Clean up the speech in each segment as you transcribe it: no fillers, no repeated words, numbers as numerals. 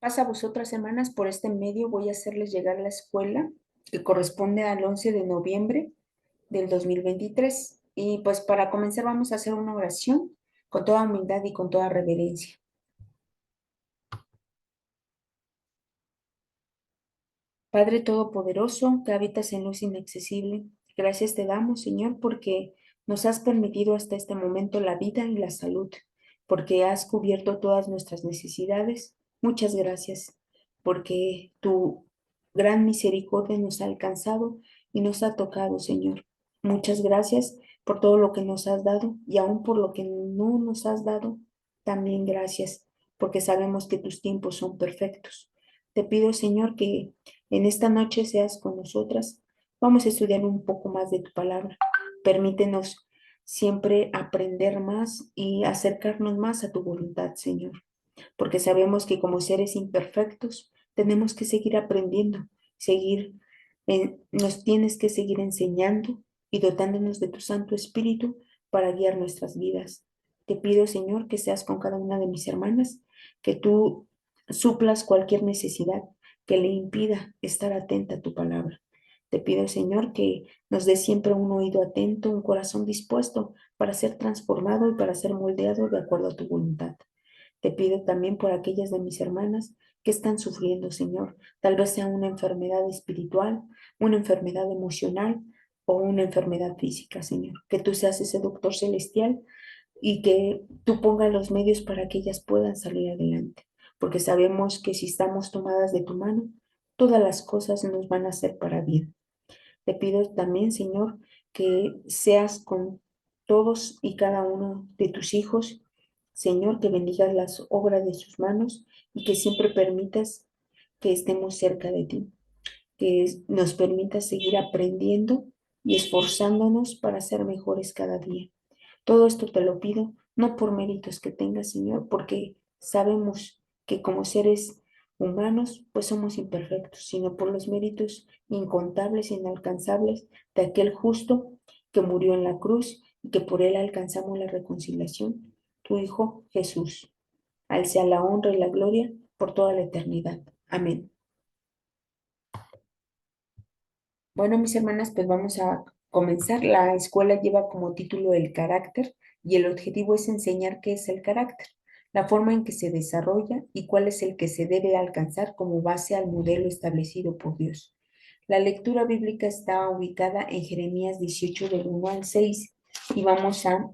Pasa vosotras, hermanas, por este medio voy a hacerles llegar la escuela que corresponde al 11 de noviembre del 2023. Y pues para comenzar vamos a hacer una oración con toda humildad y con toda reverencia. Padre Todopoderoso, que habitas en luz inaccesible, gracias te damos, Señor, porque nos has permitido hasta este momento la vida y la salud, porque has cubierto todas nuestras necesidades. Muchas gracias, porque tu gran misericordia nos ha alcanzado y nos ha tocado, Señor. Muchas gracias por todo lo que nos has dado y aún por lo que no nos has dado, también gracias, porque sabemos que tus tiempos son perfectos. Te pido, Señor, que en esta noche seas con nosotras. Vamos a estudiar un poco más de tu palabra. Permítenos siempre aprender más y acercarnos más a tu voluntad, Señor, porque sabemos que como seres imperfectos tenemos que seguir aprendiendo, nos tienes que seguir enseñando y dotándonos de tu Santo Espíritu para guiar nuestras vidas. Te pido, Señor, que seas con cada una de mis hermanas, que tú suplas cualquier necesidad que le impida estar atenta a tu palabra. Te pido, Señor, que nos dé siempre un oído atento, un corazón dispuesto para ser transformado y para ser moldeado de acuerdo a tu voluntad. Te pido también por aquellas de mis hermanas que están sufriendo, Señor. Tal vez sea una enfermedad espiritual, una enfermedad emocional o una enfermedad física, Señor. Que tú seas ese doctor celestial y que tú pongas los medios para que ellas puedan salir adelante. Porque sabemos que si estamos tomadas de tu mano, todas las cosas nos van a ser para bien. Te pido también, Señor, que seas con todos y cada uno de tus hijos, Señor, que bendigas las obras de sus manos y que siempre permitas que estemos cerca de ti, que nos permitas seguir aprendiendo y esforzándonos para ser mejores cada día. Todo esto te lo pido, no por méritos que tengas, Señor, porque sabemos que como seres humanos, pues somos imperfectos, sino por los méritos incontables e inalcanzables de aquel justo que murió en la cruz y que por él alcanzamos la reconciliación, tu Hijo Jesús. Al sea la honra y la gloria por toda la eternidad. Amén. Bueno, mis hermanas, pues vamos a comenzar. La escuela lleva como título el carácter y el objetivo es enseñar qué es el carácter, la forma en que se desarrolla y cuál es el que se debe alcanzar como base al modelo establecido por Dios. La lectura bíblica está ubicada en Jeremías 18 del 1 al 6 y vamos a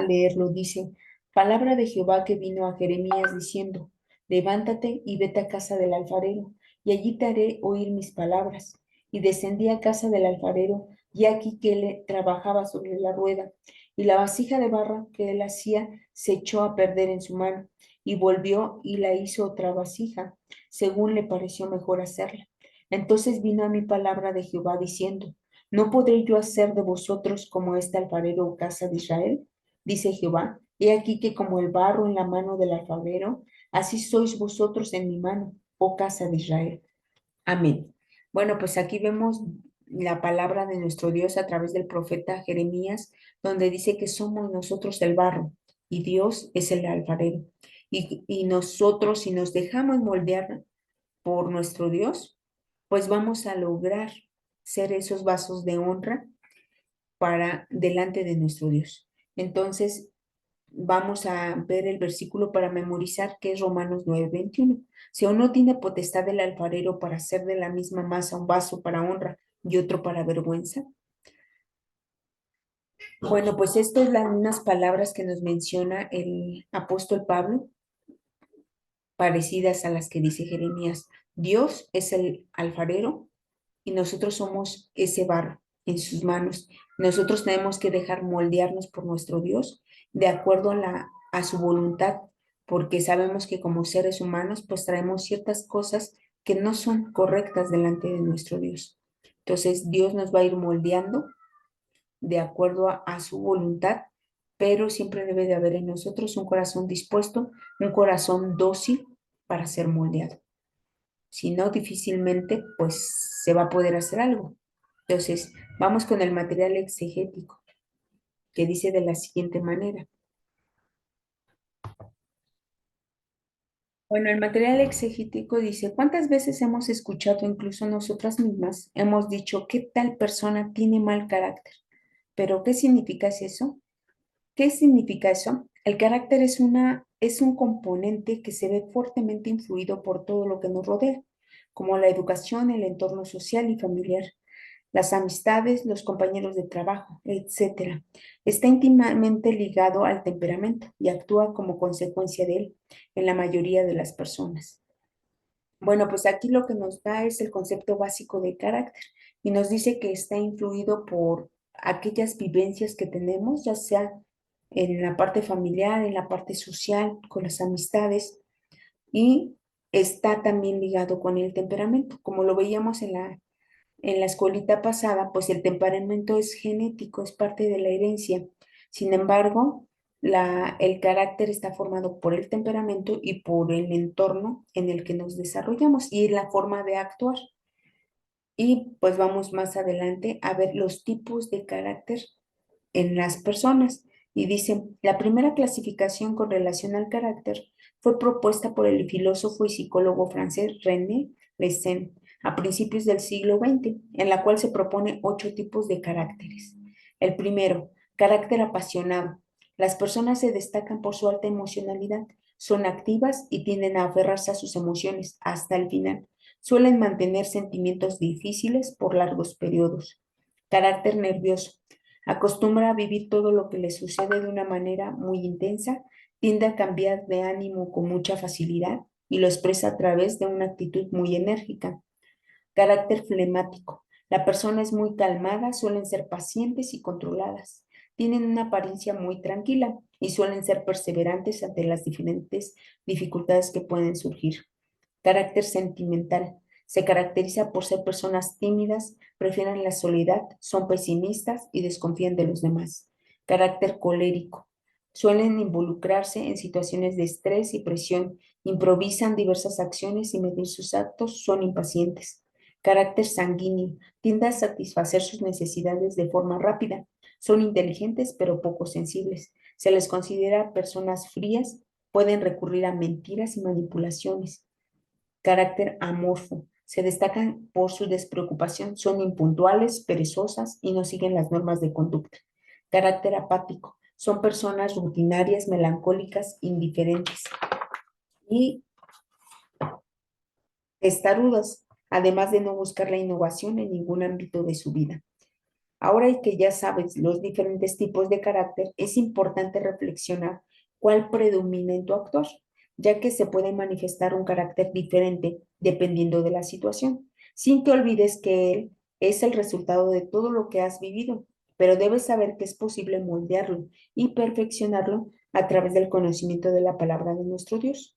leerlo. Dice, palabra de Jehová que vino a Jeremías diciendo, levántate y vete a casa del alfarero, y allí te haré oír mis palabras. Y descendí a casa del alfarero, y aquí que él trabajaba sobre la rueda, y la vasija de barro que él hacía se echó a perder en su mano, y volvió y la hizo otra vasija, según le pareció mejor hacerla. Entonces vino a mi palabra de Jehová diciendo, ¿no podré yo hacer de vosotros como este alfarero, casa de Israel? Dice Jehová, he aquí que como el barro en la mano del alfarero, así sois vosotros en mi mano, oh casa de Israel. Amén. Bueno, pues aquí vemos la palabra de nuestro Dios a través del profeta Jeremías, donde dice que somos nosotros el barro y Dios es el alfarero. Y nosotros, si nos dejamos moldear por nuestro Dios, pues vamos a lograr ser esos vasos de honra para delante de nuestro Dios. Entonces, vamos a ver el versículo para memorizar, que es Romanos 9:21. Si uno tiene potestad del alfarero para hacer de la misma masa un vaso para honra y otro para vergüenza. Bueno, pues estas son las unas palabras que nos menciona el apóstol Pablo, parecidas a las que dice Jeremías. Dios es el alfarero y nosotros somos ese barro en sus manos. Nosotros tenemos que dejar moldearnos por nuestro Dios de acuerdo a su voluntad, porque sabemos que como seres humanos pues traemos ciertas cosas que no son correctas delante de nuestro Dios. Entonces Dios nos va a ir moldeando de acuerdo a su voluntad, pero siempre debe de haber en nosotros un corazón dispuesto, un corazón dócil para ser moldeado. Si no, difícilmente pues se va a poder hacer algo. Entonces, vamos con el material exegético, que dice de la siguiente manera. Bueno, el material exegético dice, ¿cuántas veces hemos escuchado, incluso nosotras mismas, hemos dicho que tal persona tiene mal carácter? ¿Pero qué significa eso? ¿Qué significa eso? El carácter es un componente que se ve fuertemente influido por todo lo que nos rodea, como la educación, el entorno social y familiar, las amistades, los compañeros de trabajo, etcétera. Está íntimamente ligado al temperamento y actúa como consecuencia de él en la mayoría de las personas. Bueno, pues aquí lo que nos da es el concepto básico de carácter y nos dice que está influido por aquellas vivencias que tenemos, ya sea en la parte familiar, en la parte social, con las amistades, y está también ligado con el temperamento. Como lo veíamos en la escuelita pasada, pues el temperamento es genético, es parte de la herencia. Sin embargo, el carácter está formado por el temperamento y por el entorno en el que nos desarrollamos y la forma de actuar. Y pues vamos más adelante a ver los tipos de carácter en las personas. Y dicen, la primera clasificación con relación al carácter fue propuesta por el filósofo y psicólogo francés René Lessen a principios del siglo XX, en la cual se propone 8 tipos de caracteres. El primero, carácter apasionado. Las personas se destacan por su alta emocionalidad, son activas y tienden a aferrarse a sus emociones hasta el final. Suelen mantener sentimientos difíciles por largos periodos. Carácter nervioso. Acostumbra a vivir todo lo que le sucede de una manera muy intensa, tiende a cambiar de ánimo con mucha facilidad y lo expresa a través de una actitud muy enérgica. Carácter flemático. La persona es muy calmada, suelen ser pacientes y controladas. Tienen una apariencia muy tranquila y suelen ser perseverantes ante las diferentes dificultades que pueden surgir. Carácter sentimental. Se caracteriza por ser personas tímidas, prefieren la soledad, son pesimistas y desconfían de los demás. Carácter colérico. Suelen involucrarse en situaciones de estrés y presión, improvisan diversas acciones y medir sus actos, son impacientes. Carácter sanguíneo. Tiende a satisfacer sus necesidades de forma rápida. Son inteligentes pero poco sensibles. Se les considera personas frías, pueden recurrir a mentiras y manipulaciones. Carácter amorfo. Se destacan por su despreocupación, son impuntuales, perezosas y no siguen las normas de conducta. Carácter apático. Son personas rutinarias, melancólicas, indiferentes y testarudas, además de no buscar la innovación en ningún ámbito de su vida. Ahora que ya sabes los diferentes tipos de carácter, es importante reflexionar cuál predomina en tu actuar, ya que se puede manifestar un carácter diferente dependiendo de la situación, sin que olvides que él es el resultado de todo lo que has vivido, pero debes saber que es posible moldearlo y perfeccionarlo a través del conocimiento de la palabra de nuestro Dios.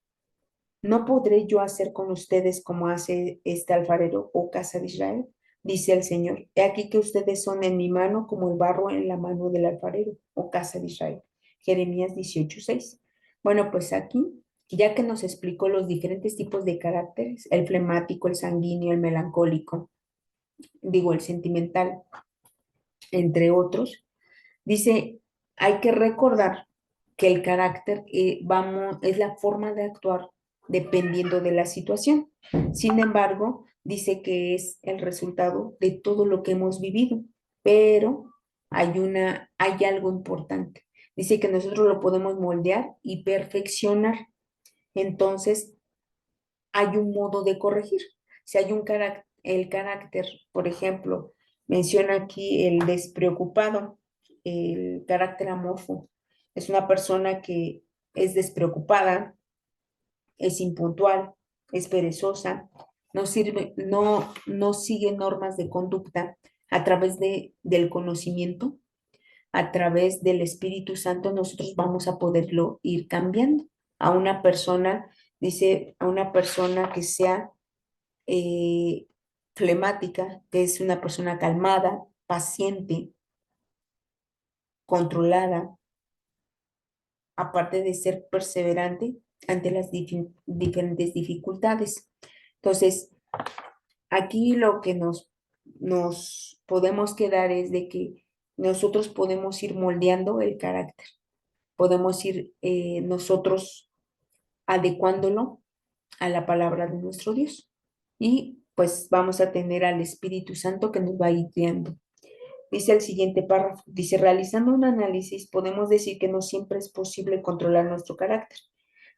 ¿No podré yo hacer con ustedes como hace este alfarero, oh casa de Israel? Dice el Señor. He aquí que ustedes son en mi mano como el barro en la mano del alfarero, oh casa de Israel. Jeremías 18:6. Bueno, pues aquí, ya que nos explicó los diferentes tipos de caracteres, el flemático, el sanguíneo, el melancólico, digo, el sentimental, entre otros, dice, hay que recordar que el carácter es la forma de actuar dependiendo de la situación. Sin embargo, dice que es el resultado de todo lo que hemos vivido, pero hay algo importante. Dice que nosotros lo podemos moldear y perfeccionar. Entonces, hay un modo de corregir. Si hay el carácter, por ejemplo, menciona aquí el despreocupado, el carácter amorfo. Es una persona que es despreocupada, es impuntual, es perezosa, no sigue normas de conducta a través del conocimiento, a través del Espíritu Santo, nosotros vamos a poderlo ir cambiando a una persona, dice, a una persona que sea eh, flemática, que es una persona calmada, paciente, controlada, aparte de ser perseverante ante las diferentes dificultades. Entonces, aquí lo que nos podemos quedar es de que nosotros podemos ir moldeando el carácter, podemos ir nosotros adecuándolo a la palabra de nuestro Dios. Y pues vamos a tener al Espíritu Santo que nos va a ir guiando. Dice el siguiente párrafo, dice, realizando un análisis, podemos decir que no siempre es posible controlar nuestro carácter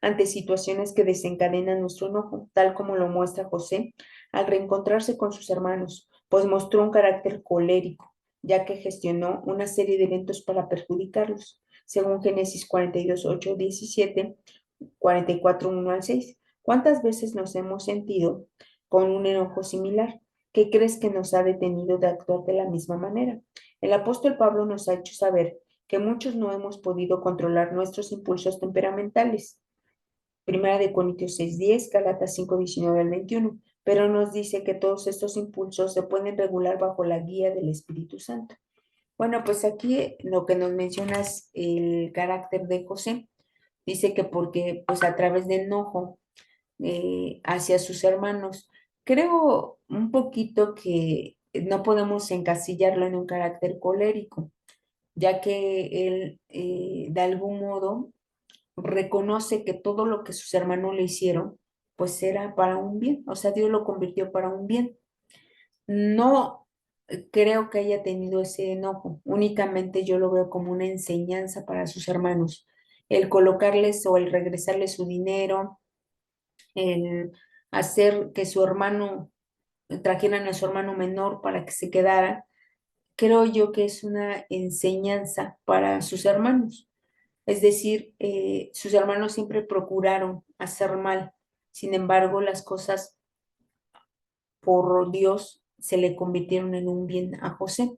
ante situaciones que desencadenan nuestro enojo, tal como lo muestra José al reencontrarse con sus hermanos, pues mostró un carácter colérico, ya que gestionó una serie de eventos para perjudicarlos, según Génesis 42, 8, 17, 44, 1 al 6. ¿Cuántas veces nos hemos sentido con un enojo similar? ¿Qué crees que nos ha detenido de actuar de la misma manera? El apóstol Pablo nos ha hecho saber que muchos no hemos podido controlar nuestros impulsos temperamentales. Primera de Corintios 6:10, Galatas 5:19 al 21, pero nos dice que todos estos impulsos se pueden regular bajo la guía del Espíritu Santo. Bueno, pues aquí lo que nos menciona es el carácter de José. Dice que porque pues a través de enojo hacia sus hermanos, creo un poquito que no podemos encasillarlo en un carácter colérico, ya que él de algún modo reconoce que todo lo que sus hermanos le hicieron, pues era para un bien, o sea, Dios lo convirtió para un bien. No creo que haya tenido ese enojo, únicamente yo lo veo como una enseñanza para sus hermanos, el colocarles o el regresarles su dinero, el hacer que su hermano, trajeran a su hermano menor para que se quedara, creo yo que es una enseñanza para sus hermanos. Es decir, sus hermanos siempre procuraron hacer mal. Sin embargo, las cosas por Dios se le convirtieron en un bien a José.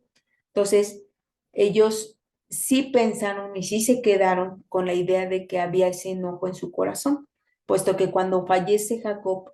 Entonces, ellos sí pensaron y sí se quedaron con la idea de que había ese enojo en su corazón, puesto que cuando fallece Jacob,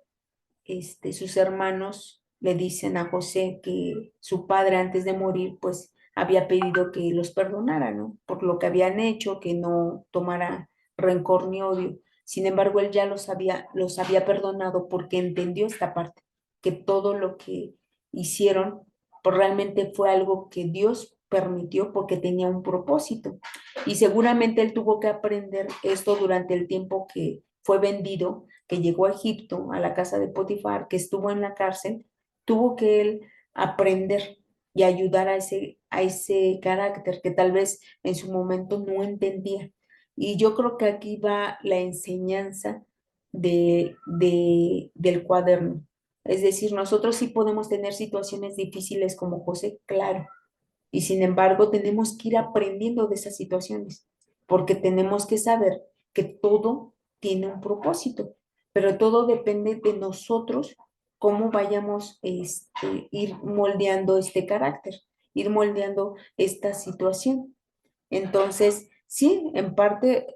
sus hermanos le dicen a José que su padre antes de morir, pues había pedido que los perdonara, ¿no? Por lo que habían hecho, que no tomara rencor ni odio. Sin embargo, él ya los había perdonado porque entendió esta parte, que todo lo que hicieron, pues realmente fue algo que Dios permitió porque tenía un propósito. Y seguramente él tuvo que aprender esto durante el tiempo que fue vendido, que llegó a Egipto, a la casa de Potifar, que estuvo en la cárcel, tuvo que él aprender y ayudar a ese carácter que tal vez en su momento no entendía. Y yo creo que aquí va la enseñanza del cuaderno. Es decir, nosotros sí podemos tener situaciones difíciles como José, claro, y sin embargo tenemos que ir aprendiendo de esas situaciones, porque tenemos que saber que todo tiene un propósito, pero todo depende de nosotros cómo vayamos ir moldeando este carácter, ir moldeando esta situación. Entonces, sí, en parte,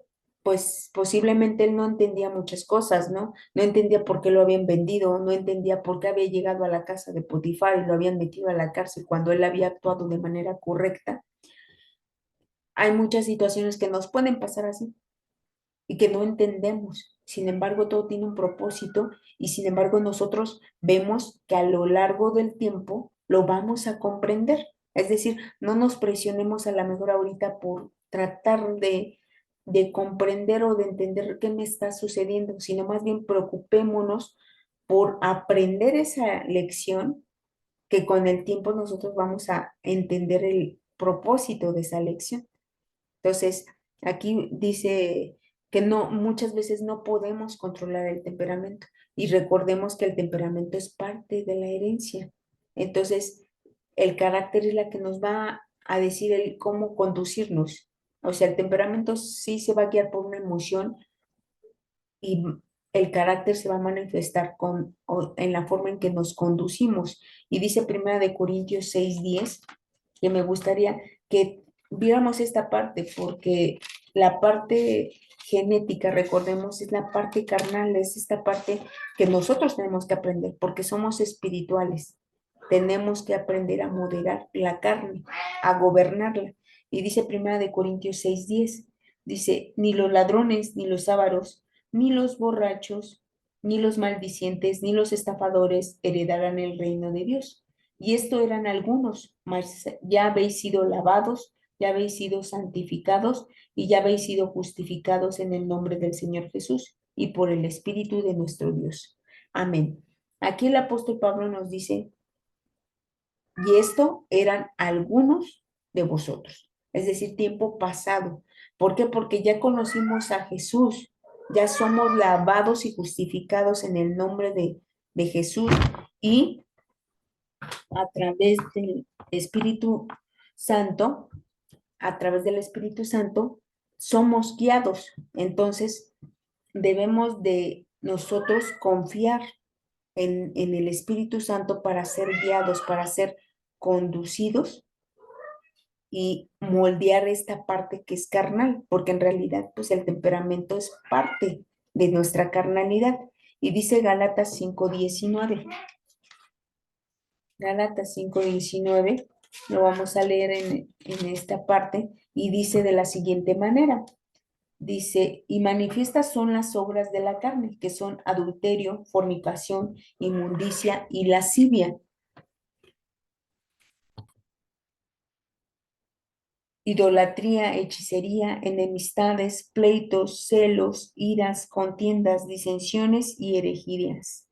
pues posiblemente él no entendía muchas cosas, ¿no? No entendía por qué lo habían vendido, no entendía por qué había llegado a la casa de Potifar y lo habían metido a la cárcel cuando él había actuado de manera correcta. Hay muchas situaciones que nos pueden pasar así y que no entendemos. Sin embargo, todo tiene un propósito y sin embargo nosotros vemos que a lo largo del tiempo lo vamos a comprender. Es decir, no nos presionemos a la mejor ahorita por tratar de comprender o de entender qué me está sucediendo, sino más bien preocupémonos por aprender esa lección que con el tiempo nosotros vamos a entender el propósito de esa lección. Entonces, aquí dice que no, muchas veces no podemos controlar el temperamento y recordemos que el temperamento es parte de la herencia. Entonces, el carácter es la que nos va a decir el cómo conducirnos. O sea, el temperamento sí se va a guiar por una emoción y el carácter se va a manifestar en la forma en que nos conducimos. Y dice Primera de Corintios 6:10 que me gustaría que viéramos esta parte, porque la parte genética, recordemos, es la parte carnal, es esta parte que nosotros tenemos que aprender, porque somos espirituales. Tenemos que aprender a moderar la carne, a gobernarla. Y dice Primera de Corintios 6:10, dice, ni los ladrones, ni los ávaros, ni los borrachos, ni los maldicientes, ni los estafadores heredarán el reino de Dios. Y esto eran algunos, mas ya habéis sido lavados, ya habéis sido santificados y ya habéis sido justificados en el nombre del Señor Jesús y por el Espíritu de nuestro Dios. Amén. Aquí el apóstol Pablo nos dice, y esto eran algunos de vosotros, es decir, tiempo pasado. ¿Por qué? Porque ya conocimos a Jesús, ya somos lavados y justificados en el nombre de Jesús y a través del Espíritu Santo, a través del Espíritu Santo, somos guiados. Entonces, debemos de nosotros confiar en el Espíritu Santo para ser guiados, para ser conducidos y moldear esta parte que es carnal, porque en realidad pues el temperamento es parte de nuestra carnalidad. Y dice Gálatas 5:19. Gálatas 5:19, lo vamos a leer en esta parte y dice de la siguiente manera. Dice, y manifiestas son las obras de la carne, que son adulterio, fornicación, inmundicia y lascivia, idolatría, hechicería, enemistades, pleitos, celos, iras, contiendas, disensiones y herejías.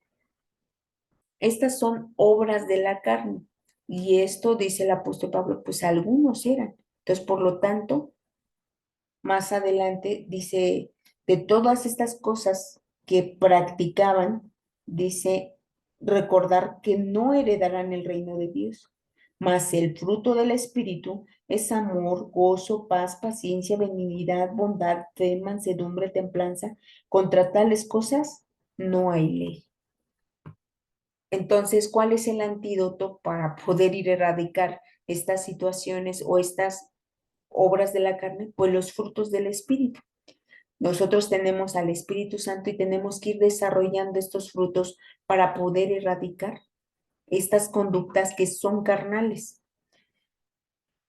Estas son obras de la carne. Y esto, dice el apóstol Pablo, pues algunos eran. Entonces, por lo tanto, más adelante dice, de todas estas cosas que practicaban, dice, recordar que no heredarán el reino de Dios, mas el fruto del Espíritu es amor, gozo, paz, paciencia, benignidad, bondad, fe, mansedumbre, templanza. Contra tales cosas no hay ley. Entonces, ¿cuál es el antídoto para poder ir a erradicar estas situaciones o estas obras de la carne? Pues los frutos del Espíritu. Nosotros tenemos al Espíritu Santo y tenemos que ir desarrollando estos frutos para poder erradicar estas conductas que son carnales.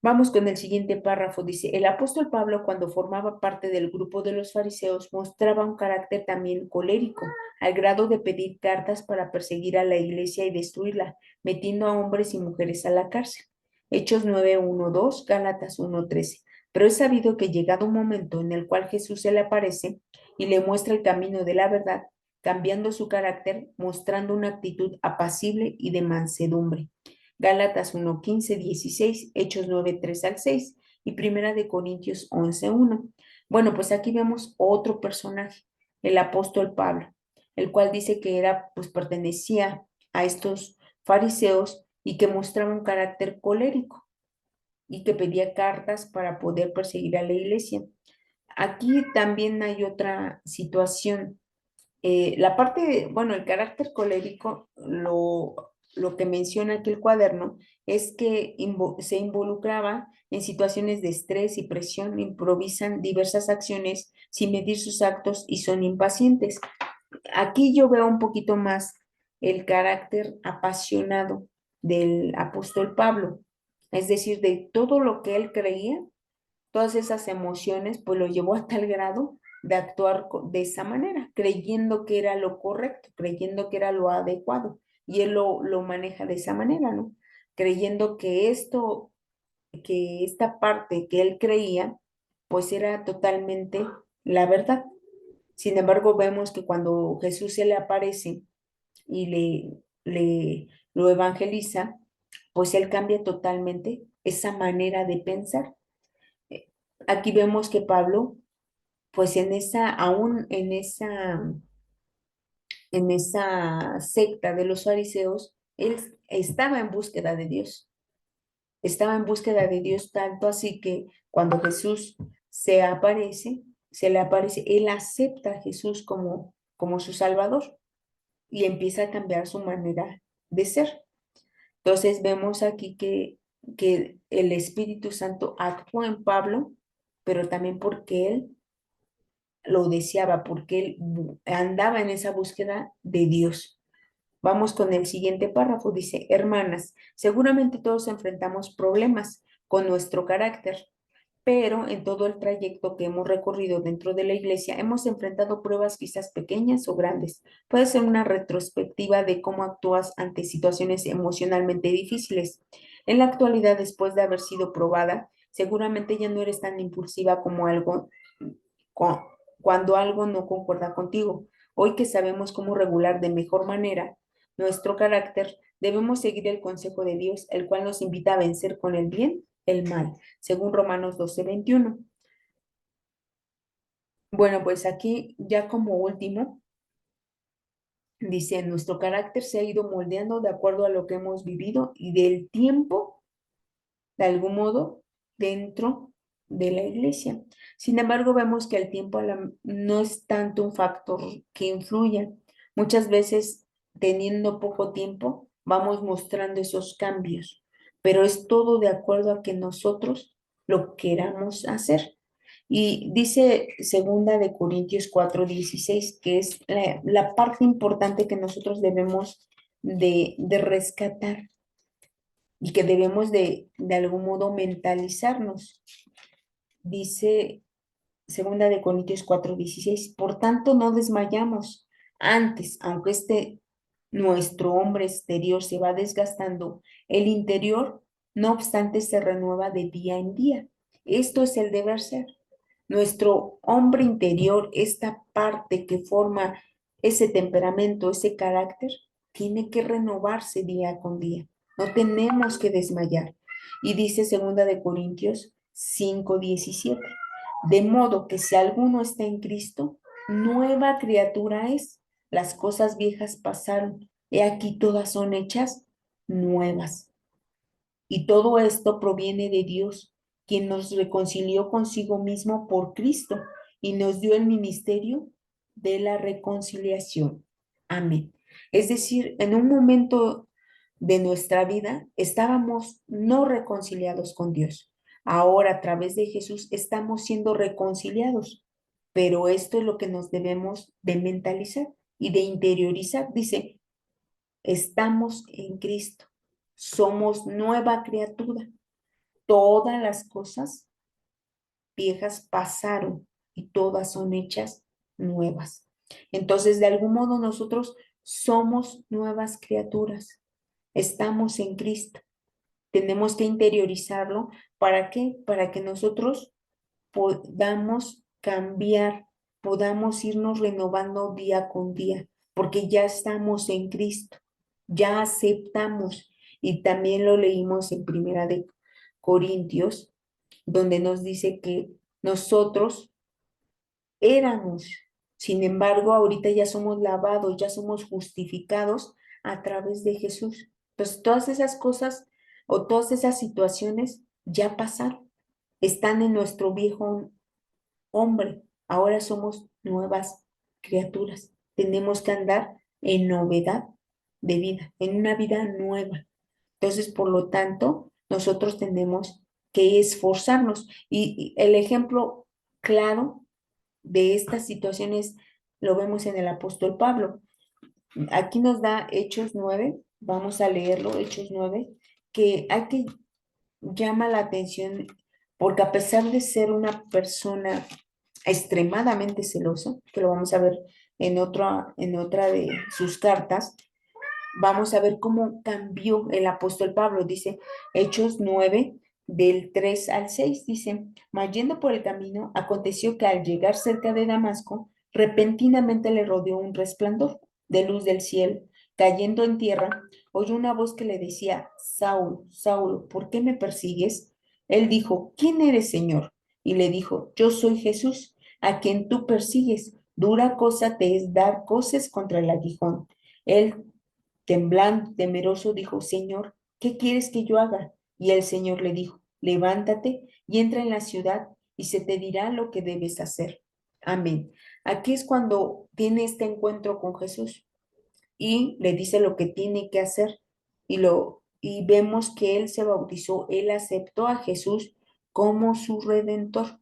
Vamos con el siguiente párrafo. Dice, el apóstol Pablo, cuando formaba parte del grupo de los fariseos, mostraba un carácter también colérico, al grado de pedir cartas para perseguir a la iglesia y destruirla, metiendo a hombres y mujeres a la cárcel. Hechos 9:1-2, Gálatas 1:13. Pero es sabido que llegado un momento en el cual Jesús se le aparece y le muestra el camino de la verdad, cambiando su carácter, mostrando una actitud apacible y de mansedumbre. Gálatas 1:15-16, Hechos 9:3-6 y Primera de Corintios 11:1. Bueno, pues aquí vemos otro personaje, el apóstol Pablo, el cual dice que era, pues pertenecía a estos fariseos y que mostraba un carácter colérico y que pedía cartas para poder perseguir a la iglesia. Aquí también hay otra situación. La parte, bueno, el carácter colérico, lo que menciona aquí el cuaderno es que se involucraba en situaciones de estrés y presión, improvisan diversas acciones sin medir sus actos y son impacientes. Aquí yo veo un poquito más el carácter apasionado del apóstol Pablo, es decir, de todo lo que él creía, todas esas emociones, pues lo llevó a tal grado de actuar de esa manera, creyendo que era lo correcto, creyendo que era lo adecuado, y él lo maneja de esa manera, ¿no? Creyendo que esto, que esta parte que él creía, pues era totalmente la verdad. Sin embargo, vemos que cuando Jesús se le aparece y lo evangeliza, pues él cambia totalmente esa manera de pensar. Aquí vemos que Pablo, pues aún en esa secta de los fariseos, él estaba en búsqueda de Dios. Estaba en búsqueda de Dios tanto así que cuando Jesús se le aparece, él acepta a Jesús como su Salvador y empieza a cambiar su manera de ser. Entonces vemos aquí que el Espíritu Santo actuó en Pablo, pero también porque él lo deseaba, porque él andaba en esa búsqueda de Dios. Vamos con el siguiente párrafo. Dice, hermanas, seguramente todos enfrentamos problemas con nuestro carácter, pero en todo el trayecto que hemos recorrido dentro de la iglesia hemos enfrentado pruebas quizás pequeñas o grandes. Puede ser una retrospectiva de cómo actúas ante situaciones emocionalmente difíciles. En la actualidad, después de haber sido probada, seguramente ya no eres tan impulsiva cuando algo no concuerda contigo. Hoy que sabemos cómo regular de mejor manera nuestro carácter, debemos seguir el consejo de Dios, el cual nos invita a vencer con el bien el mal, según Romanos 12:21. Bueno, pues aquí ya como último, dice, nuestro carácter se ha ido moldeando de acuerdo a lo que hemos vivido y del tiempo, de algún modo, dentro de la iglesia. Sin embargo, vemos que el tiempo no es tanto un factor que influya. Muchas veces, teniendo poco tiempo, vamos mostrando esos cambios, pero es todo de acuerdo a que nosotros lo queramos hacer. Y dice segunda de Corintios 4:16, que es la parte importante que nosotros debemos de rescatar y que debemos de algún modo mentalizarnos. Dice segunda de Corintios 4:16, por tanto no desmayamos. Antes, aunque nuestro hombre exterior se va desgastando, el interior, no obstante, se renueva de día en día. Esto es el deber ser. Nuestro hombre interior, esta parte que forma ese temperamento, ese carácter, tiene que renovarse día con día. No tenemos que desmayar. Y dice segunda de Corintios 5:17, de modo que si alguno está en Cristo, nueva criatura es. Las cosas viejas pasaron, he aquí todas son hechas nuevas. Y todo esto proviene de Dios, quien nos reconcilió consigo mismo por Cristo y nos dio el ministerio de la reconciliación. Amén. Es decir, en un momento de nuestra vida estábamos no reconciliados con Dios. Ahora a través de Jesús estamos siendo reconciliados, pero esto es lo que nos debemos de mentalizar y de interiorizar. Dice, estamos en Cristo, somos nueva criatura. Todas las cosas viejas pasaron y todas son hechas nuevas. Entonces, de algún modo nosotros somos nuevas criaturas. Estamos en Cristo. Tenemos que interiorizarlo. ¿Para qué? Para que nosotros podamos cambiar, podamos irnos renovando día con día, porque ya estamos en Cristo, ya aceptamos. Y también lo leímos en Primera de Corintios, donde nos dice que nosotros éramos, sin embargo, ahorita ya somos lavados, ya somos justificados a través de Jesús. Entonces, todas esas cosas o todas esas situaciones ya pasaron, están en nuestro viejo hombre, ahora somos nuevas criaturas. Tenemos que andar en novedad de vida, en una vida nueva. Entonces, por lo tanto, nosotros tenemos que esforzarnos. Y el ejemplo claro de estas situaciones lo vemos en el apóstol Pablo. Aquí nos da Hechos 9, vamos a leerlo, Hechos 9, que hay que llama la atención porque a pesar de ser una persona extremadamente celosa, que lo vamos a ver en otra de sus cartas, vamos a ver cómo cambió el apóstol Pablo. Dice Hechos 9, del 3 al 6, dice, mas yendo por el camino, aconteció que al llegar cerca de Damasco, repentinamente le rodeó un resplandor de luz del cielo. Cayendo en tierra, oyó una voz que le decía, Saulo, Saulo, ¿por qué me persigues? Él dijo, ¿quién eres, Señor? Y le dijo, yo soy Jesús, a quien tú persigues. Dura cosa te es dar coces contra el aguijón. Él, temblando, temeroso, dijo, Señor, ¿qué quieres que yo haga? Y el Señor le dijo, levántate y entra en la ciudad y se te dirá lo que debes hacer. Amén. Aquí es cuando tiene este encuentro con Jesús y le dice lo que tiene que hacer y vemos que él se bautizó, él aceptó a Jesús como su redentor.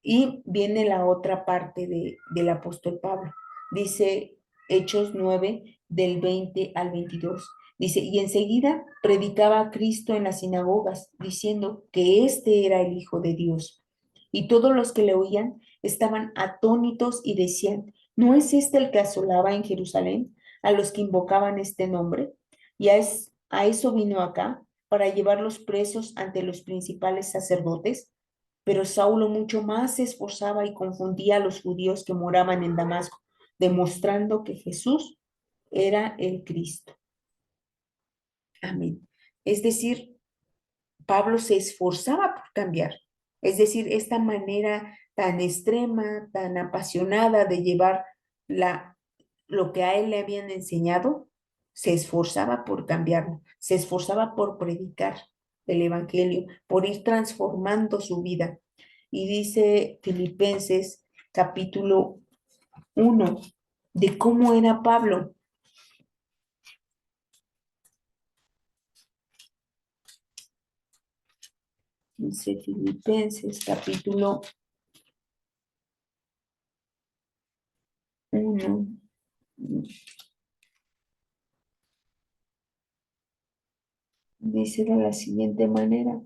Y viene la otra parte del apóstol Pablo. Dice Hechos 9, del 20 al 22. Dice, y enseguida predicaba a Cristo en las sinagogas, diciendo que este era el Hijo de Dios. Y todos los que le oían estaban atónitos y decían, ¿no es este el que asolaba en Jerusalén a los que invocaban este nombre? Y a eso vino acá, para llevarlos presos ante los principales sacerdotes. Pero Saulo mucho más se esforzaba y confundía a los judíos que moraban en Damasco, demostrando que Jesús era el Cristo. Amén. Es decir, Pablo se esforzaba por cambiar. Es decir, esta manera tan extrema, tan apasionada de llevar lo que a él le habían enseñado, se esforzaba por cambiarlo, se esforzaba por predicar el Evangelio, por ir transformando su vida. Y dice Filipenses capítulo 1 de cómo era Pablo. Dice Filipenses capítulo 1. Dice de la siguiente manera,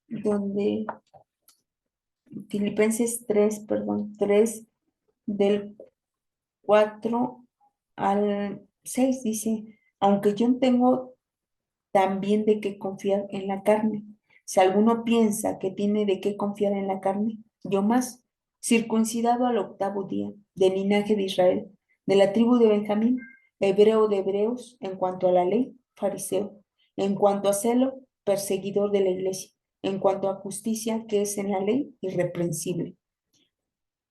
donde Filipenses 3 perdón, 3 del 4 al 6 dice, aunque yo tengo también de qué confiar en la carne. Si alguno piensa que tiene de qué confiar en la carne, yo más, circuncidado al octavo día, del linaje de Israel, de la tribu de Benjamín, hebreo de hebreos, en cuanto a la ley, fariseo, en cuanto a celo, perseguidor de la iglesia, en cuanto a justicia que es en la ley, irreprensible.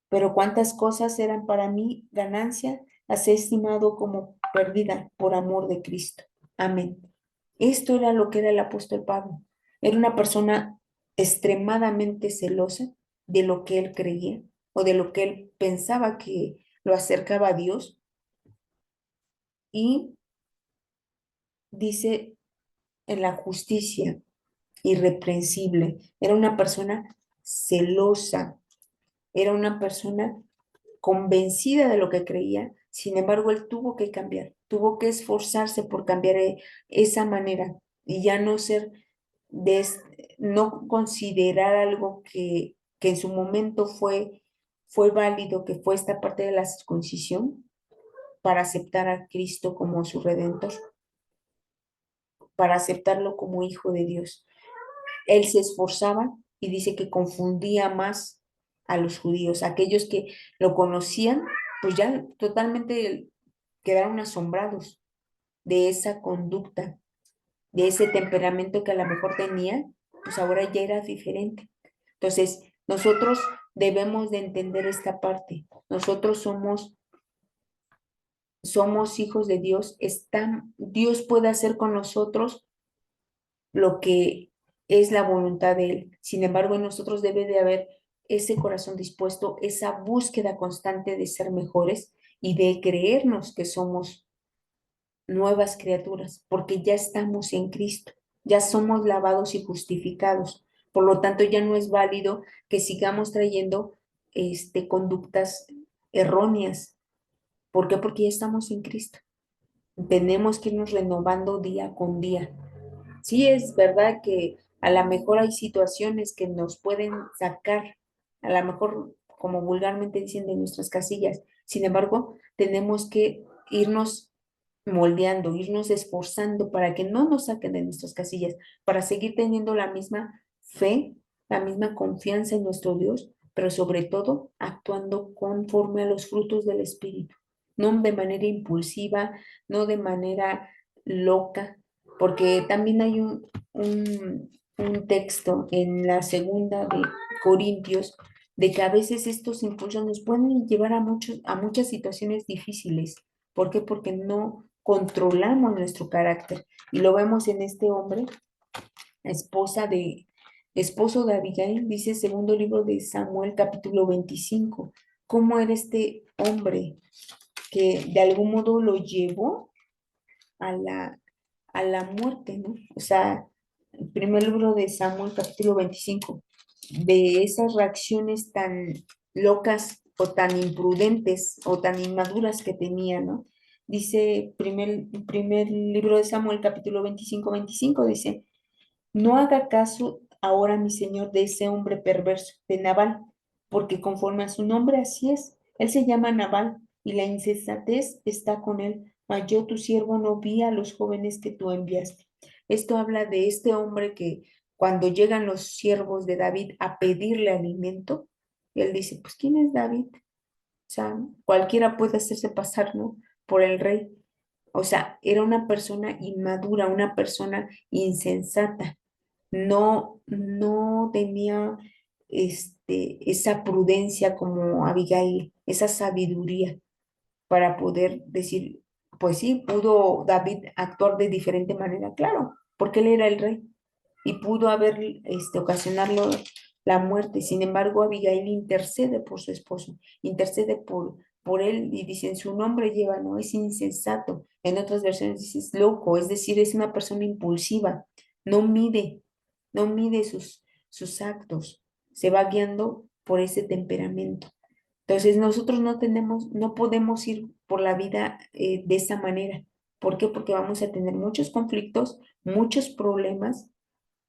Pero cuántas cosas eran para mí ganancia, las he estimado como pérdida por amor de Cristo. Amén. Esto era lo que era el apóstol Pablo. Era una persona extremadamente celosa de lo que él creía o de lo que él pensaba que lo acercaba a Dios. Y dice en la justicia irreprensible. Era una persona celosa, era una persona convencida de lo que creía. Sin embargo, él tuvo que cambiar, tuvo que esforzarse por cambiar esa manera y ya no ser no considerar algo que en su momento fue válido, que fue esta parte de la circuncisión, para aceptar a Cristo como su redentor, para aceptarlo como hijo de Dios. Él se esforzaba y dice que confundía más a los judíos, aquellos que lo conocían, pues ya totalmente quedaron asombrados de esa conducta, de ese temperamento que a lo mejor tenía, pues ahora ya era diferente. Entonces, nosotros debemos de entender esta parte. Nosotros somos hijos de Dios. Dios puede hacer con nosotros lo que es la voluntad de Él. Sin embargo, en nosotros debe de haber ese corazón dispuesto, esa búsqueda constante de ser mejores y de creernos que somos nuevas criaturas, porque ya estamos en Cristo, ya somos lavados y justificados. Por lo tanto, ya no es válido que sigamos trayendo conductas erróneas. ¿Por qué? Porque ya estamos en Cristo. Tenemos que irnos renovando día con día. Sí, es verdad que a lo mejor hay situaciones que nos pueden sacar, a lo mejor, como vulgarmente dicen, de nuestras casillas. Sin embargo, tenemos que irnos moldeando, irnos esforzando para que no nos saquen de nuestras casillas, para seguir teniendo la misma fe, la misma confianza en nuestro Dios, pero sobre todo actuando conforme a los frutos del Espíritu, no de manera impulsiva, no de manera loca, porque también hay un texto en la segunda de Corintios de que a veces estos impulsos nos pueden llevar a muchas situaciones difíciles. ¿Por qué? Porque no controlamos nuestro carácter. Y lo vemos en este hombre, esposo de Abigail, dice el segundo libro de Samuel, capítulo 25. ¿Cómo era este hombre que de algún modo lo llevó a la muerte, ¿no? O sea, el primer libro de Samuel, capítulo 25, de esas reacciones tan locas o tan imprudentes o tan inmaduras que tenía, ¿no? Dice primer libro de Samuel, capítulo 25 dice, no haga caso ahora, mi señor, de ese hombre perverso, de Nabal, porque conforme a su nombre así es, él se llama Nabal y la insensatez está con él. Mas yo, tu siervo, no vi a los jóvenes que tú enviaste. Esto habla de este hombre que cuando llegan los siervos de David a pedirle alimento, él dice, pues, ¿quién es David? O sea, cualquiera puede hacerse pasar, ¿no? Por el rey. O sea, era una persona inmadura, una persona insensata. No tenía esa prudencia como Abigail, esa sabiduría para poder decir, pues sí, pudo David actuar de diferente manera, claro, porque él era el rey y pudo haber ocasionarlo la muerte. Sin embargo, Abigail intercede por su esposo, intercede por él y dice, en su nombre lleva, no es insensato. En otras versiones dice, es loco, es decir, es una persona impulsiva, no mide, no mide sus actos, se va guiando por ese temperamento. Entonces, nosotros no podemos ir por la vida de esa manera. ¿Por qué? Porque vamos a tener muchos conflictos, muchos problemas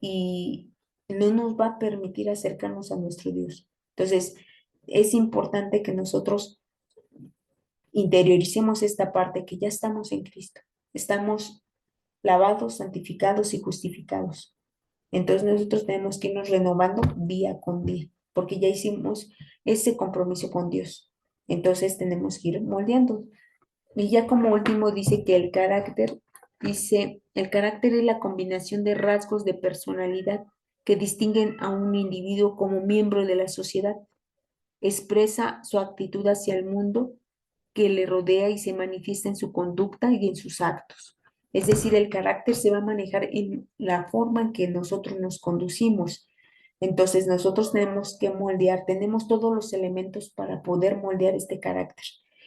y no nos va a permitir acercarnos a nuestro Dios. Entonces, es importante que nosotros interioricemos esta parte que ya estamos en Cristo. Estamos lavados, santificados y justificados. Entonces nosotros tenemos que irnos renovando día con día, porque ya hicimos ese compromiso con Dios. Entonces tenemos que ir moldeando. Y ya como último dice que el carácter es la combinación de rasgos de personalidad que distinguen a un individuo como miembro de la sociedad. Expresa su actitud hacia el mundo que le rodea y se manifiesta en su conducta y en sus actos. Es decir, el carácter se va a manejar en la forma en que nosotros nos conducimos. Entonces, nosotros tenemos que moldear, tenemos todos los elementos para poder moldear este carácter.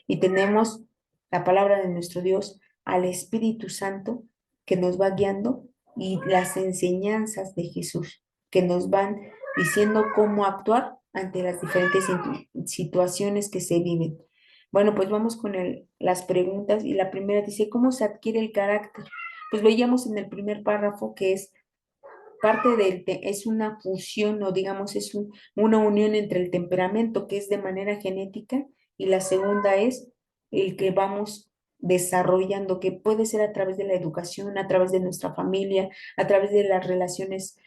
Y tenemos la palabra de nuestro Dios, al Espíritu Santo, que nos va guiando y las enseñanzas de Jesús, que nos van diciendo cómo actuar ante las diferentes situaciones que se viven. Bueno, pues vamos con las preguntas y la primera dice, ¿cómo se adquiere el carácter? Pues veíamos en el primer párrafo que es es una fusión o digamos una unión entre el temperamento que es de manera genética y la segunda es el que vamos desarrollando, que puede ser a través de la educación, a través de nuestra familia, a través de las relaciones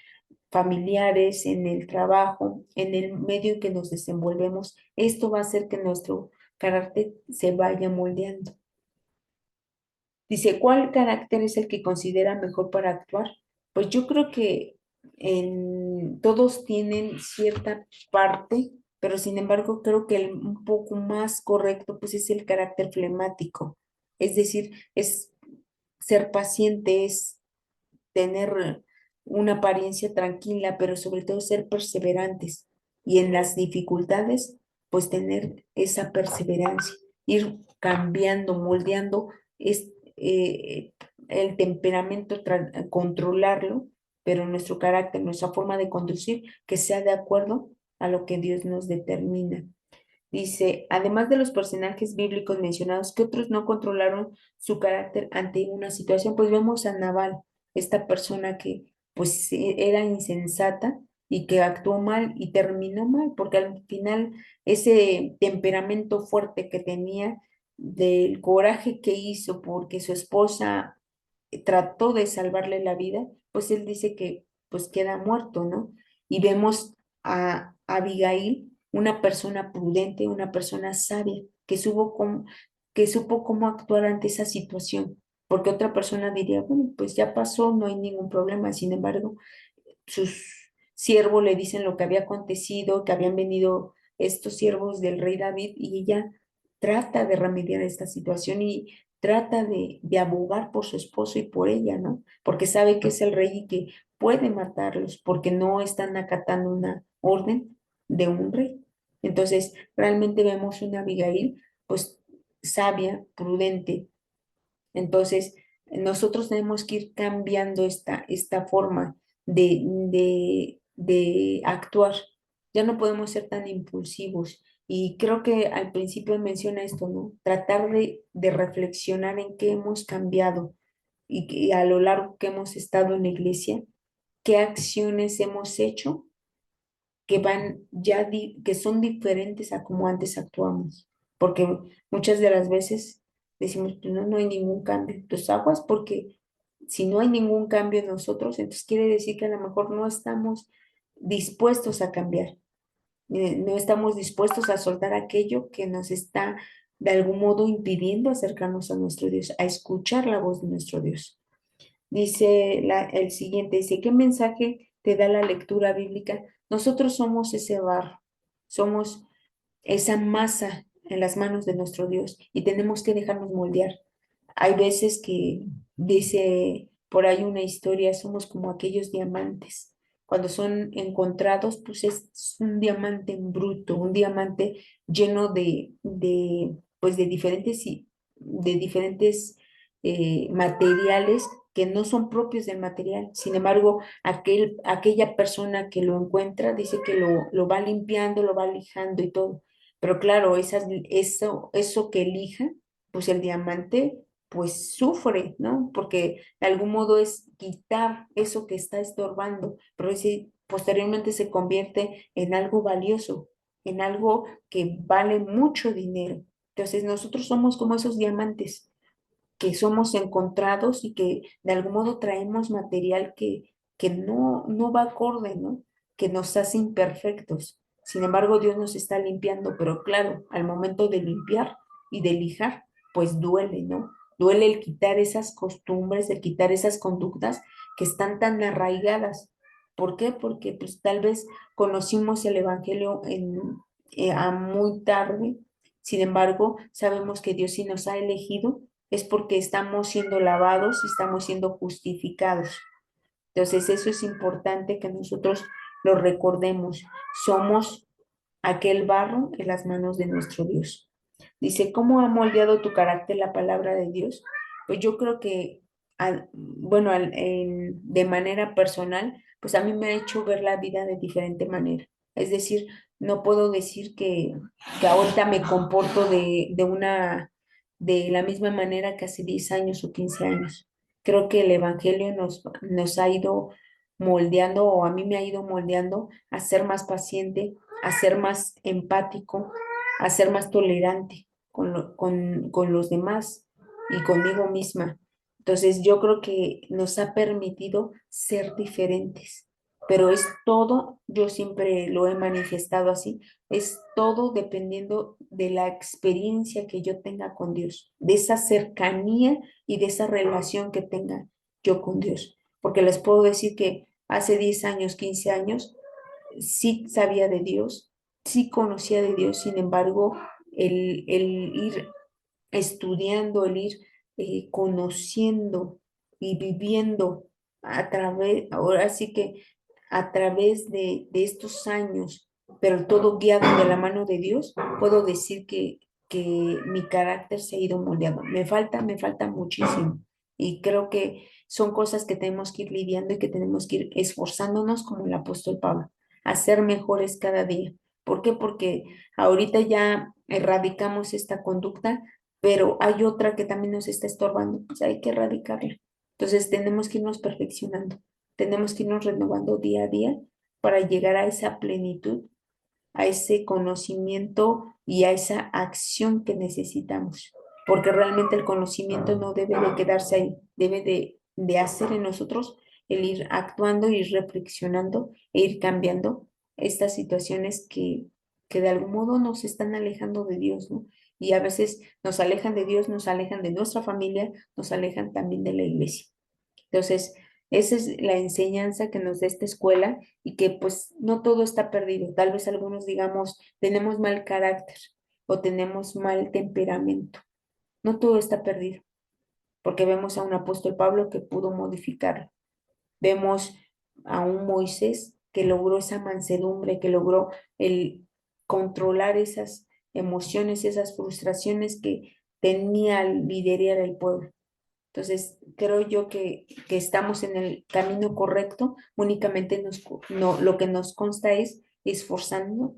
familiares, en el trabajo, en el medio en que nos desenvolvemos. Esto va a hacer que nuestro carácter se vaya moldeando. Dice, ¿cuál carácter es el que considera mejor para actuar? Pues yo creo que todos tienen cierta parte, pero sin embargo creo que el un poco más correcto pues es el carácter flemático. Es decir, es ser paciente, es tener una apariencia tranquila, pero sobre todo ser perseverantes y en las dificultades, pues tener esa perseverancia, ir cambiando, moldeando es, eh, el temperamento, controlarlo, pero nuestro carácter, nuestra forma de conducir, que sea de acuerdo a lo que Dios nos determina. Dice, además de los personajes bíblicos mencionados, ¿qué otros no controlaron su carácter ante una situación? Pues vemos a Nabal, esta persona que pues era insensata y que actuó mal y terminó mal, porque al final ese temperamento fuerte que tenía, del coraje que hizo porque su esposa trató de salvarle la vida, pues él dice que pues queda muerto, ¿no? Y vemos a Abigail, una persona prudente, una persona sabia, que supo cómo actuar ante esa situación, porque otra persona diría, bueno, pues ya pasó, no hay ningún problema, sin embargo, sus siervos le dicen lo que había acontecido, que habían venido estos siervos del rey David y ella trata de remediar esta situación y trata de abogar por su esposo y por ella, ¿no? Porque sabe que es el rey y que puede matarlos porque no están acatando una orden de un rey. Entonces, realmente vemos una Abigail, pues sabia, prudente. Entonces, nosotros tenemos que ir cambiando esta forma de actuar. Ya no podemos ser tan impulsivos. Y creo que al principio menciona esto, ¿no? Tratar de reflexionar en qué hemos cambiado y a lo largo que hemos estado en la iglesia, qué acciones hemos hecho que van que son diferentes a como antes actuamos. porque muchas de las veces decimos, "Pues no, no hay ningún cambio, entonces aguas, porque si no hay ningún cambio en nosotros, entonces quiere decir que a lo mejor no estamos dispuestos a cambiar, no estamos dispuestos a soltar aquello que nos está de algún modo impidiendo acercarnos a nuestro Dios, a escuchar la voz de nuestro Dios. Dice el siguiente, dice, ¿qué mensaje te da la lectura bíblica? Nosotros somos ese barro, somos esa masa en las manos de nuestro Dios y tenemos que dejarnos moldear. Hay veces que dice por ahí una historia, somos como aquellos diamantes. Cuando son encontrados, pues es un diamante en bruto, un diamante lleno pues de diferentes materiales que no son propios del material. Sin embargo, aquella persona que lo encuentra dice que lo va limpiando, lo va lijando y todo. Pero claro, eso que elija, pues el diamante pues sufre, ¿no? Porque de algún modo es quitar eso que está estorbando, pero ese posteriormente se convierte en algo valioso, en algo que vale mucho dinero. Entonces nosotros somos como esos diamantes que somos encontrados y que de algún modo traemos material que no va acorde, ¿no? Que nos hace imperfectos. Sin embargo, Dios nos está limpiando, pero claro, al momento de limpiar y de lijar, pues duele, ¿no? Duele el quitar esas costumbres, el quitar esas conductas que están tan arraigadas. ¿Por qué? Porque pues tal vez conocimos el Evangelio a muy tarde. Sin embargo, sabemos que Dios sí nos ha elegido es porque estamos siendo lavados y estamos siendo justificados. Entonces, eso es importante que nosotros lo recordemos. Somos aquel barro en las manos de nuestro Dios. Dice, ¿cómo ha moldeado tu carácter la palabra de Dios? Pues yo creo que, bueno, de manera personal, pues a mí me ha hecho ver la vida de diferente manera. Es decir, no puedo decir que ahorita me comporto de la misma manera que hace 10 años o 15 años. Creo que el Evangelio nos ha ido moldeando, o a mí me ha ido moldeando a ser más paciente, a ser más empático, a ser más tolerante con los demás y conmigo misma. Entonces yo creo que nos ha permitido ser diferentes, pero es todo, yo siempre lo he manifestado así, es todo dependiendo de la experiencia que yo tenga con Dios, de esa cercanía y de esa relación que tenga yo con Dios. Porque les puedo decir que hace 10 años, 15 años, sí sabía de Dios, sí conocía de Dios, sin embargo, el ir estudiando, el ir conociendo y viviendo ahora sí que a través de estos años, pero todo guiado de la mano de Dios, puedo decir que mi carácter se ha ido moldeando. Me falta muchísimo y creo que son cosas que tenemos que ir lidiando y que tenemos que ir esforzándonos como el apóstol Pablo, a ser mejores cada día. ¿Por qué? Porque ahorita ya erradicamos esta conducta, pero hay otra que también nos está estorbando, pues hay que erradicarla. Entonces tenemos que irnos perfeccionando, tenemos que irnos renovando día a día para llegar a esa plenitud, a ese conocimiento y a esa acción que necesitamos. Porque realmente el conocimiento no debe de quedarse ahí, debe de hacer en nosotros el ir actuando, ir reflexionando e ir cambiando estas situaciones que de algún modo nos están alejando de Dios, ¿no? Y a veces nos alejan de Dios, nos alejan de nuestra familia, nos alejan también de la iglesia. Entonces, esa es la enseñanza que nos da esta escuela y que pues no todo está perdido. Tal vez algunos digamos, tenemos mal carácter o tenemos mal temperamento. No todo está perdido, porque vemos a un apóstol Pablo que pudo modificarlo. Vemos a un Moisés que logró esa mansedumbre, que logró el controlar esas emociones, esas frustraciones que tenía al liderar el pueblo. Entonces, creo yo que estamos en el camino correcto, únicamente no, lo que nos consta es esforzarnos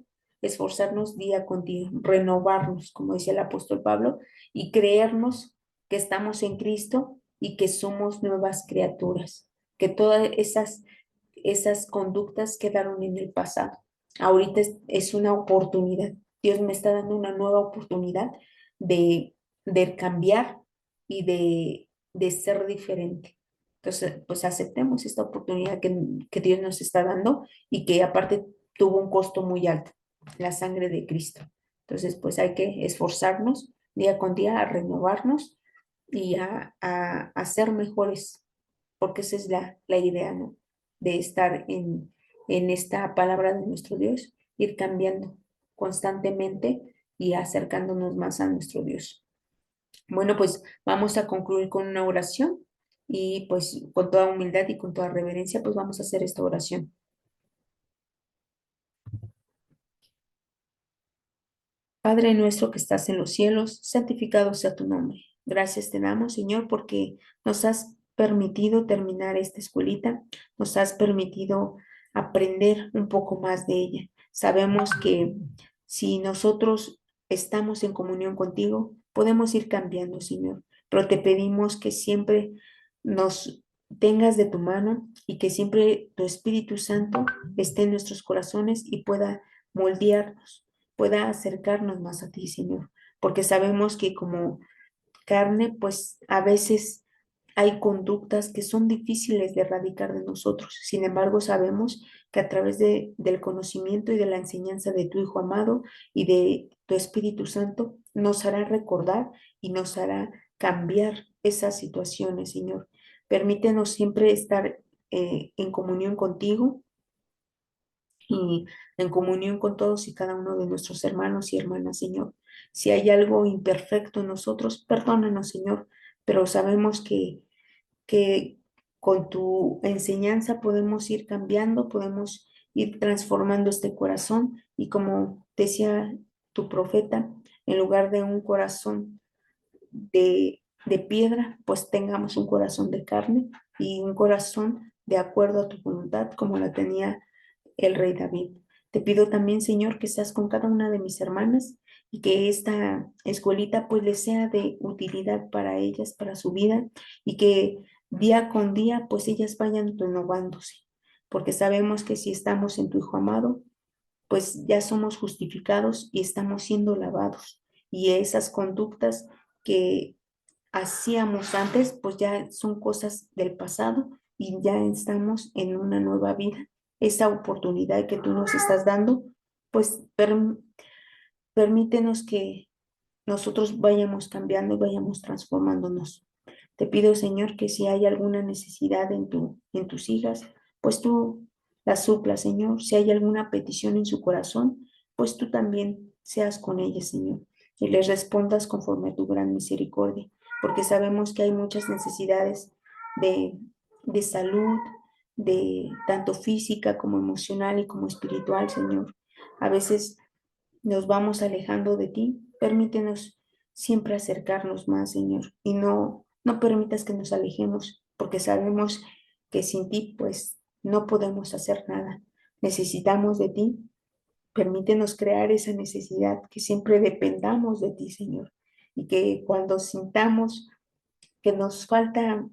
día con día, renovarnos, como decía el apóstol Pablo, y creernos que estamos en Cristo y que somos nuevas criaturas, que todas esas conductas quedaron en el pasado. Ahorita es una oportunidad, Dios me está dando una nueva oportunidad de, de cambiar y de ser diferente. Entonces, pues aceptemos esta oportunidad que Dios nos está dando y que aparte tuvo un costo muy alto, la sangre de Cristo. Entonces, pues hay que esforzarnos día con día a renovarnos y a ser mejores, porque esa es la idea, ¿no? De estar en esta palabra de nuestro Dios, ir cambiando constantemente y acercándonos más a nuestro Dios. Bueno, pues vamos a concluir con una oración y pues con toda humildad y con toda reverencia, pues vamos a hacer esta oración. Padre nuestro que estás en los cielos, santificado sea tu nombre. Gracias te damos, Señor, porque nos has permitido terminar esta escuelita, nos has permitido aprender un poco más de ella. Sabemos que si nosotros estamos en comunión contigo, podemos ir cambiando, Señor, pero te pedimos que siempre nos tengas de tu mano y que siempre tu Espíritu Santo esté en nuestros corazones y pueda moldearnos, pueda acercarnos más a ti, Señor, porque sabemos que como carne, pues a veces hay conductas que son difíciles de erradicar de nosotros. Sin embargo, sabemos que a través del conocimiento y de la enseñanza de tu Hijo amado y de tu Espíritu Santo, nos hará recordar y nos hará cambiar esas situaciones, Señor. Permítenos siempre estar en comunión contigo y en comunión con todos y cada uno de nuestros hermanos y hermanas, Señor. Si hay algo imperfecto en nosotros, perdónanos, Señor, pero sabemos que con tu enseñanza podemos ir cambiando, podemos ir transformando este corazón y como decía tu profeta, en lugar de un corazón de piedra, pues tengamos un corazón de carne y un corazón de acuerdo a tu voluntad, como la tenía el rey David. Te pido también, Señor, que seas con cada una de mis hermanas y que esta escuelita pues les sea de utilidad para ellas, para su vida y que día con día pues ellas vayan renovándose, porque sabemos que si estamos en tu Hijo amado, pues ya somos justificados y estamos siendo lavados y esas conductas que hacíamos antes, pues ya son cosas del pasado y ya estamos en una nueva vida. Esa oportunidad que tú nos estás dando, pues permítenos que nosotros vayamos cambiando y vayamos transformándonos. Te pido, Señor, que si hay alguna necesidad en tus hijas, pues tú la suplas, Señor. Si hay alguna petición en su corazón, pues tú también seas con ellas, Señor, y les respondas conforme a tu gran misericordia, porque sabemos que hay muchas necesidades de, de salud, de tanto física como emocional y como espiritual, Señor. A veces nos vamos alejando de ti. Permítenos siempre acercarnos más, Señor, y no permitas que nos alejemos, porque sabemos que sin ti, pues, no podemos hacer nada. Necesitamos de ti. Permítenos crear esa necesidad, que siempre dependamos de ti, Señor, y que cuando sintamos que nos falta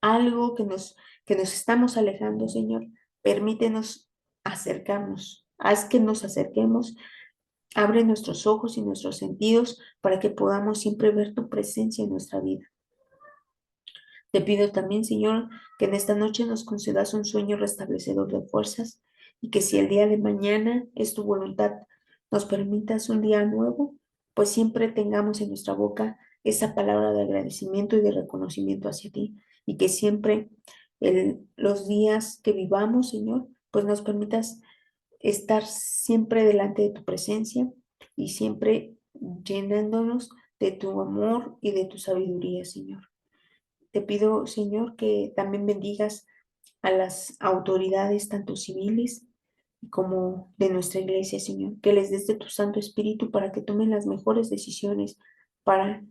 algo, que nos estamos alejando, Señor, permítenos acercarnos. Haz que nos acerquemos. Abre nuestros ojos y nuestros sentidos para que podamos siempre ver tu presencia en nuestra vida. Te pido también, Señor, que en esta noche nos concedas un sueño restablecedor de fuerzas y que si el día de mañana es tu voluntad, nos permitas un día nuevo, pues siempre tengamos en nuestra boca esa palabra de agradecimiento y de reconocimiento hacia ti y que siempre los días que vivamos, Señor, pues nos permitas estar siempre delante de tu presencia y siempre llenándonos de tu amor y de tu sabiduría, Señor. Te pido, Señor, que también bendigas a las autoridades, tanto civiles como de nuestra iglesia, Señor, que les des de tu Santo Espíritu para que tomen las mejores decisiones para,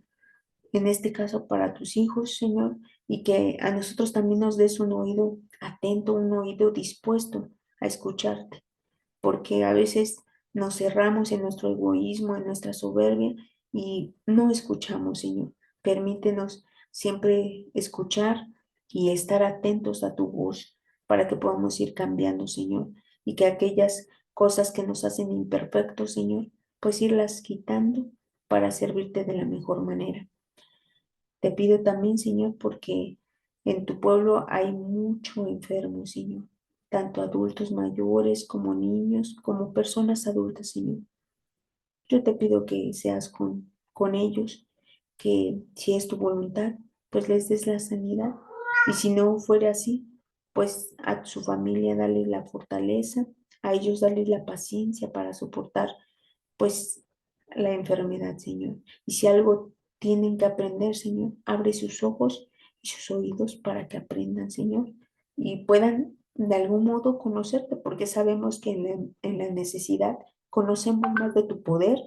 en este caso, para tus hijos, Señor, y que a nosotros también nos des un oído atento, un oído dispuesto a escucharte porque a veces nos cerramos en nuestro egoísmo, en nuestra soberbia y no escuchamos, Señor. Permítenos siempre escuchar y estar atentos a tu voz para que podamos ir cambiando, Señor, y que aquellas cosas que nos hacen imperfectos, Señor, pues irlas quitando para servirte de la mejor manera. Te pido también, Señor, porque en tu pueblo hay mucho enfermo, Señor, tanto adultos mayores como niños, como personas adultas, Señor. Yo te pido que seas con ellos, que si es tu voluntad, pues les des la sanidad. Y si no fuera así, pues a su familia darles la fortaleza, a ellos darles la paciencia para soportar, pues, la enfermedad, Señor. Y si algo tienen que aprender, Señor, abre sus ojos y sus oídos para que aprendan, Señor, y puedan de algún modo conocerte, porque sabemos que en la necesidad conocemos más de tu poder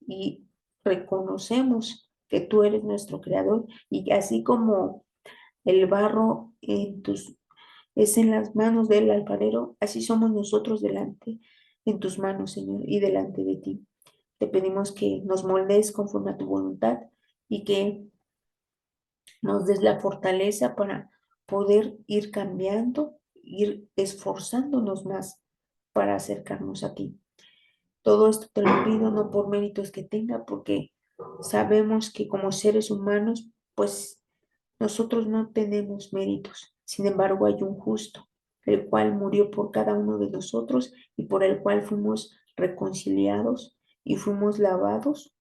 y reconocemos que tú eres nuestro creador y así como el barro es en las manos del alfarero, así somos nosotros delante en tus manos, Señor, y delante de ti. Te pedimos que nos moldees conforme a tu voluntad y que nos des la fortaleza para poder ir cambiando, ir esforzándonos más para acercarnos a ti. Todo esto te lo pido no por méritos que tenga, porque sabemos que como seres humanos, pues nosotros no tenemos méritos. Sin embargo, hay un justo, el cual murió por cada uno de nosotros y por el cual fuimos reconciliados y fuimos lavados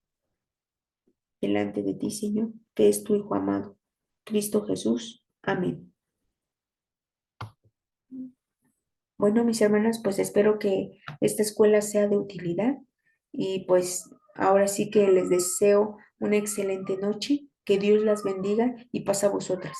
delante de ti, Señor, que es tu Hijo amado, Cristo Jesús. Amén. Bueno, mis hermanas, pues espero que esta escuela sea de utilidad y pues ahora sí que les deseo una excelente noche, que Dios las bendiga y paz a vosotras.